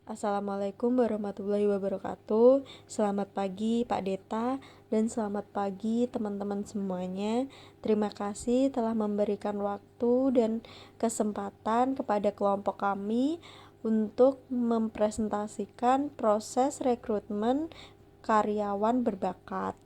Assalamualaikum warahmatullahi wabarakatuh. Selamat pagi Pak Deta dan selamat pagi teman-teman semuanya. Terima kasih telah memberikan waktu dan kesempatan kepada kelompok kami untuk mempresentasikan proses rekrutmen karyawan berbakat.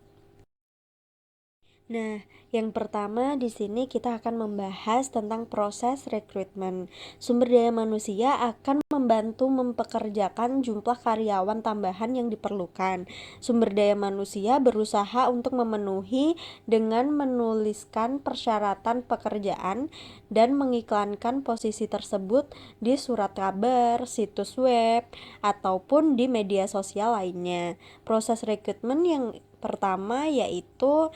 Nah, yang pertama di sini kita akan membahas tentang proses rekrutmen. Sumber daya manusia akan membantu mempekerjakan jumlah karyawan tambahan yang diperlukan. Sumber daya manusia berusaha untuk memenuhi dengan menuliskan persyaratan pekerjaan dan mengiklankan posisi tersebut di surat kabar, situs web, ataupun di media sosial lainnya. Proses rekrutmen yang pertama yaitu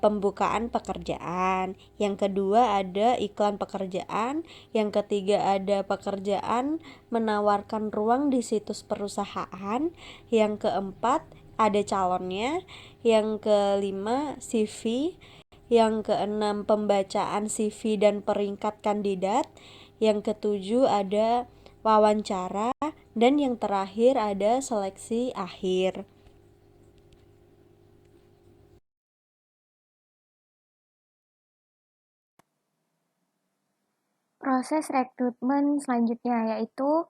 pembukaan pekerjaan, yang kedua ada iklan pekerjaan, yang ketiga ada pekerjaan menawarkan ruang di situs perusahaan, yang keempat ada calonnya, yang kelima CV, yang keenam pembacaan CV dan peringkat kandidat, yang ketujuh ada wawancara, dan yang terakhir ada seleksi akhir. Proses rekrutmen selanjutnya yaitu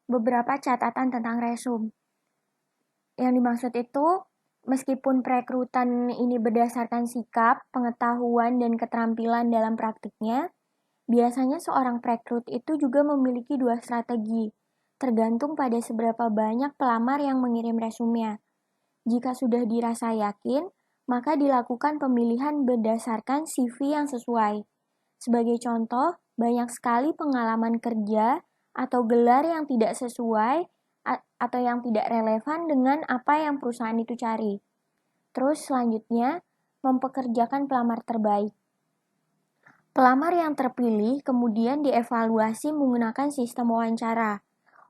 beberapa catatan tentang resume. Yang dimaksud itu, meskipun perekrutan ini berdasarkan sikap, pengetahuan, dan keterampilan dalam praktiknya, biasanya seorang perekrut itu juga memiliki dua strategi, tergantung pada seberapa banyak pelamar yang mengirim resumenya. Jika sudah dirasa yakin, maka dilakukan pemilihan berdasarkan CV yang sesuai. Sebagai contoh, banyak sekali pengalaman kerja atau gelar yang tidak sesuai atau yang tidak relevan dengan apa yang perusahaan itu cari. Terus selanjutnya, mempekerjakan pelamar terbaik. Pelamar yang terpilih kemudian dievaluasi menggunakan sistem wawancara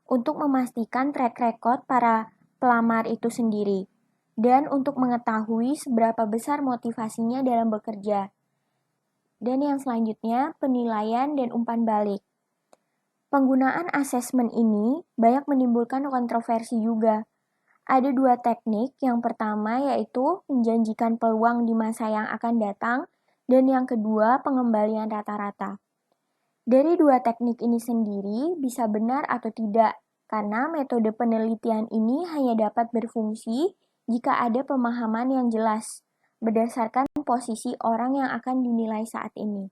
untuk memastikan track record para pelamar itu sendiri dan untuk mengetahui seberapa besar motivasinya dalam bekerja. Dan yang selanjutnya, penilaian dan umpan balik. Penggunaan asesmen ini banyak menimbulkan kontroversi juga. Ada dua teknik, yang pertama yaitu menjanjikan peluang di masa yang akan datang, dan yang kedua pengembalian rata-rata. Dari dua teknik ini sendiri bisa benar atau tidak, karena metode penelitian ini hanya dapat berfungsi jika ada pemahaman yang jelas, berdasarkan posisi orang yang akan dinilai saat ini.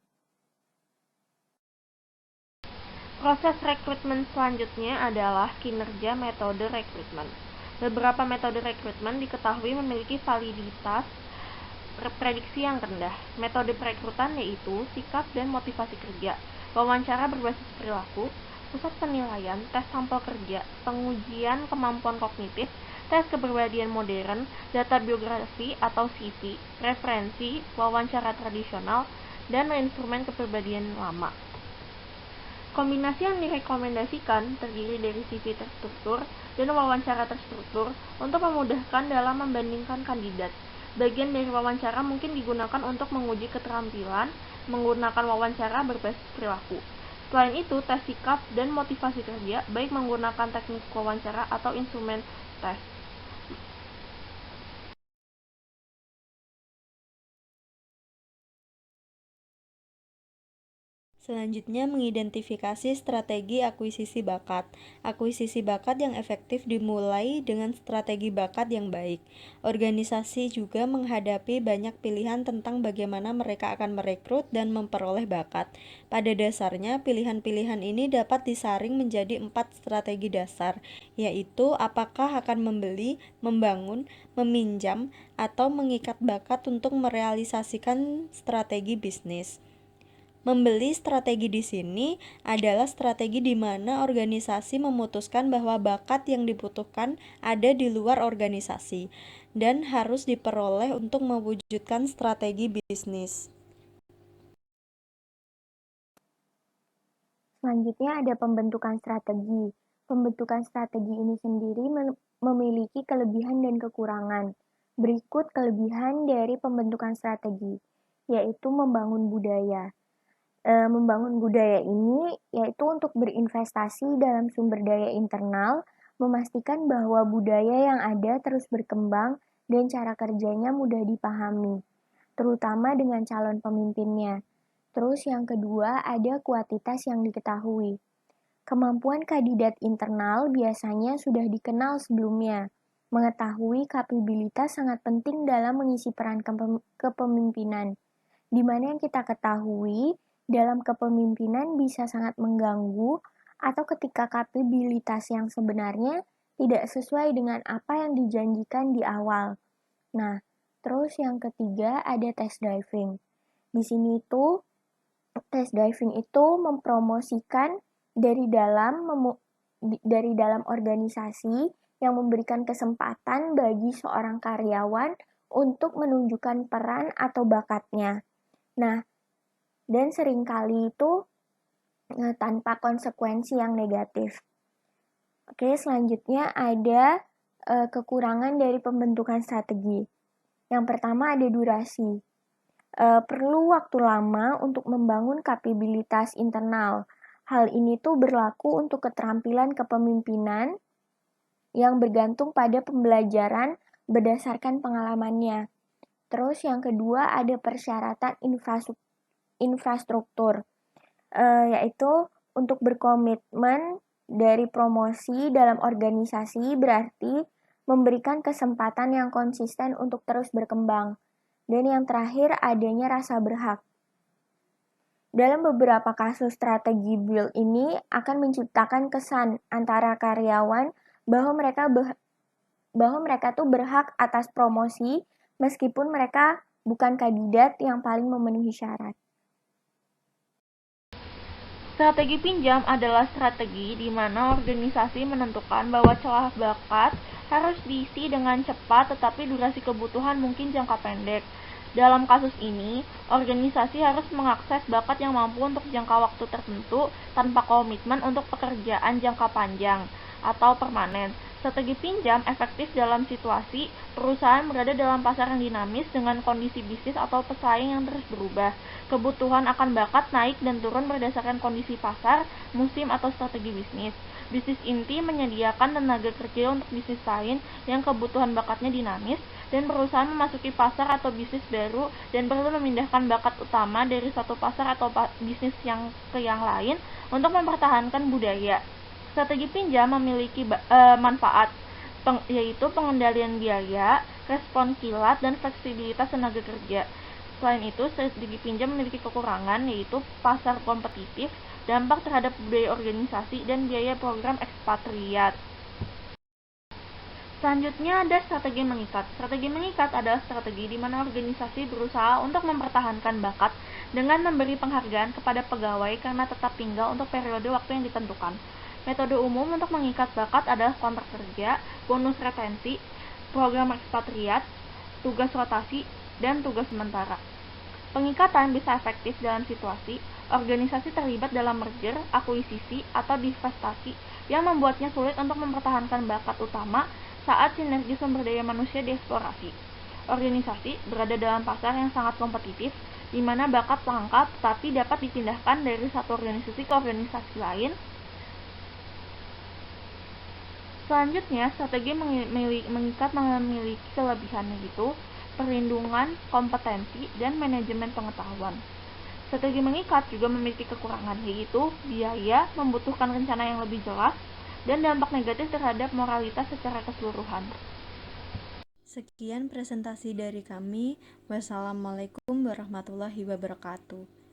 Proses rekrutmen selanjutnya adalah kinerja metode rekrutmen. Beberapa metode rekrutmen diketahui memiliki validitas prediksi yang rendah. Metode perekrutan yaitu sikap dan motivasi kerja, wawancara berbasis perilaku, pusat penilaian, tes sampel kerja, pengujian kemampuan kognitif, tes kepribadian modern, data biografi atau CV, referensi, wawancara tradisional, dan instrumen kepribadian lama. Kombinasi yang direkomendasikan terdiri dari CV terstruktur dan wawancara terstruktur untuk memudahkan dalam membandingkan kandidat. Bagian dari wawancara mungkin digunakan untuk menguji keterampilan menggunakan wawancara berbasis perilaku. Selain itu, tes sikap dan motivasi kerja baik menggunakan teknik wawancara atau instrumen tes. Selanjutnya, mengidentifikasi strategi akuisisi bakat. Akuisisi bakat yang efektif dimulai dengan strategi bakat yang baik. Organisasi juga menghadapi banyak pilihan tentang bagaimana mereka akan merekrut dan memperoleh bakat. Pada dasarnya, pilihan-pilihan ini dapat disaring menjadi 4 strategi dasar, yaitu apakah akan membeli, membangun, meminjam, atau mengikat bakat untuk merealisasikan strategi bisnis. Membeli strategi di sini adalah strategi di mana organisasi memutuskan bahwa bakat yang dibutuhkan ada di luar organisasi dan harus diperoleh untuk mewujudkan strategi bisnis. Selanjutnya ada pembentukan strategi. Pembentukan strategi ini sendiri memiliki kelebihan dan kekurangan. Berikut kelebihan dari pembentukan strategi, yaitu membangun budaya. membangun budaya ini yaitu untuk berinvestasi dalam sumber daya internal, memastikan bahwa budaya yang ada terus berkembang dan cara kerjanya mudah dipahami, terutama dengan calon pemimpinnya. Terus yang kedua, ada kuantitas yang diketahui. Kemampuan kandidat internal biasanya sudah dikenal sebelumnya. Mengetahui kapabilitas sangat penting dalam mengisi peran kepemimpinan, di mana yang kita ketahui dalam kepemimpinan bisa sangat mengganggu atau ketika kapabilitas yang sebenarnya tidak sesuai dengan apa yang dijanjikan di awal. Nah, terus yang ketiga ada test driving. Di sini itu test driving itu mempromosikan dari dalam organisasi yang memberikan kesempatan bagi seorang karyawan untuk menunjukkan peran atau bakatnya. Nah, dan seringkali itu tanpa konsekuensi yang negatif. Oke, selanjutnya ada kekurangan dari pembentukan strategi. Yang pertama ada durasi. Perlu waktu lama untuk membangun kapabilitas internal. Hal ini tuh berlaku untuk keterampilan kepemimpinan yang bergantung pada pembelajaran berdasarkan pengalamannya. Terus yang kedua ada persyaratan infrastruktur, yaitu untuk berkomitmen dari promosi dalam organisasi berarti memberikan kesempatan yang konsisten untuk terus berkembang. Dan yang terakhir adanya rasa berhak. Dalam beberapa kasus strategi build ini akan menciptakan kesan antara karyawan bahwa mereka tuh berhak atas promosi meskipun mereka bukan kandidat yang paling memenuhi syarat. Strategi pinjam adalah strategi di mana organisasi menentukan bahwa celah bakat harus diisi dengan cepat tetapi durasi kebutuhan mungkin jangka pendek. Dalam kasus ini, organisasi harus mengakses bakat yang mampu untuk jangka waktu tertentu tanpa komitmen untuk pekerjaan jangka panjang atau permanen. Strategi pinjam efektif dalam situasi perusahaan berada dalam pasar yang dinamis dengan kondisi bisnis atau pesaing yang terus berubah. Kebutuhan akan bakat naik dan turun berdasarkan kondisi pasar, musim, atau strategi bisnis. Bisnis inti menyediakan tenaga kerja untuk bisnis lain yang kebutuhan bakatnya dinamis, dan perusahaan memasuki pasar atau bisnis baru dan perlu memindahkan bakat utama dari satu pasar atau bisnis yang ke yang lain untuk mempertahankan budaya. Strategi pinjam memiliki manfaat, yaitu pengendalian biaya, respon kilat, dan fleksibilitas tenaga kerja. Selain itu, strategi pinjam memiliki kekurangan, yaitu pasar kompetitif, dampak terhadap budaya organisasi, dan biaya program ekspatriat. Selanjutnya ada strategi mengikat. Strategi mengikat adalah strategi di mana organisasi berusaha untuk mempertahankan bakat dengan memberi penghargaan kepada pegawai karena tetap tinggal untuk periode waktu yang ditentukan. Metode umum untuk mengikat bakat adalah kontrak kerja, bonus retensi, program ekspatriat, tugas rotasi, dan tugas sementara. Pengikatan bisa efektif dalam situasi organisasi terlibat dalam merger, akuisisi, atau divestasi yang membuatnya sulit untuk mempertahankan bakat utama saat sinergi sumber daya manusia dieksplorasi. Organisasi berada dalam pasar yang sangat kompetitif, di mana bakat langka tetapi dapat dipindahkan dari satu organisasi ke organisasi lain. Selanjutnya, strategi mengikat memiliki kelebihan, yaitu perlindungan, kompetensi, dan manajemen pengetahuan. Strategi mengikat juga memiliki kekurangan, yaitu biaya, membutuhkan rencana yang lebih jelas, dan dampak negatif terhadap moralitas secara keseluruhan. Sekian presentasi dari kami. Wassalamualaikum warahmatullahi wabarakatuh.